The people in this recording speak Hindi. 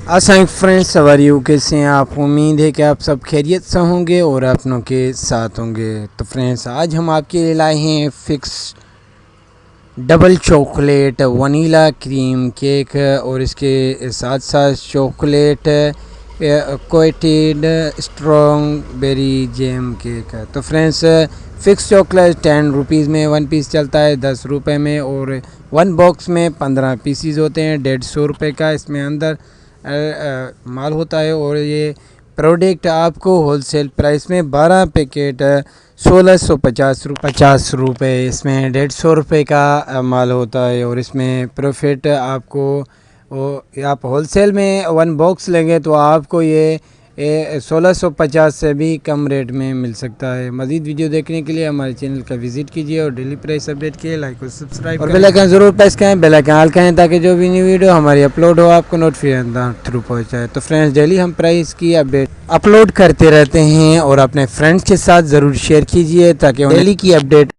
अस्सलाम फ्रेंड्स, सवार यू कैसे हैं आप। उम्मीद है कि आप सब खैरियत से होंगे और अपनों के साथ होंगे। तो फ्रेंड्स, आज हम आपके लिए लाए हैं fix double chocolate vanilla cream cake और इसके साथ साथ chocolate coated strawberry jam cake. तो फ्रेंड्स, फिक्स चॉकलेट 10 रुपीज़ में 1 पीस चलता है, 10 रुपये में, और 1 बॉक्स में 15 पीसीज होते हैं। 150 रुपये का इसमें अंदर माल होता है। और ये प्रोडक्ट आपको होलसेल प्राइस में 12 पैकेट 1650 रुपये, इसमें 150 रुपये का माल होता है। और इसमें प्रॉफिट आपको आप होलसेल में 1 बॉक्स लेंगे तो आपको ये 1650 से भी कम रेट में मिल सकता है। मज़ीद वीडियो देखने के लिए हमारे चैनल का विजिट कीजिए और डेली प्राइस अपडेट के लिए लाइक और सब्सक्राइब और बेल आइकन ज़रूर प्रेस करें, बेल आइकन ऑल करें ताकि जो भी न्यू वीडियो हमारी अपलोड हो आपको नोटिफिकेशन थ्रू पहुँचाए। तो फ्रेंड्स, डेली हम प्राइस की अपडेट अपलोड करते रहते हैं और अपने फ्रेंड्स के साथ ज़रूर शेयर कीजिए ताकि डेली की अपडेट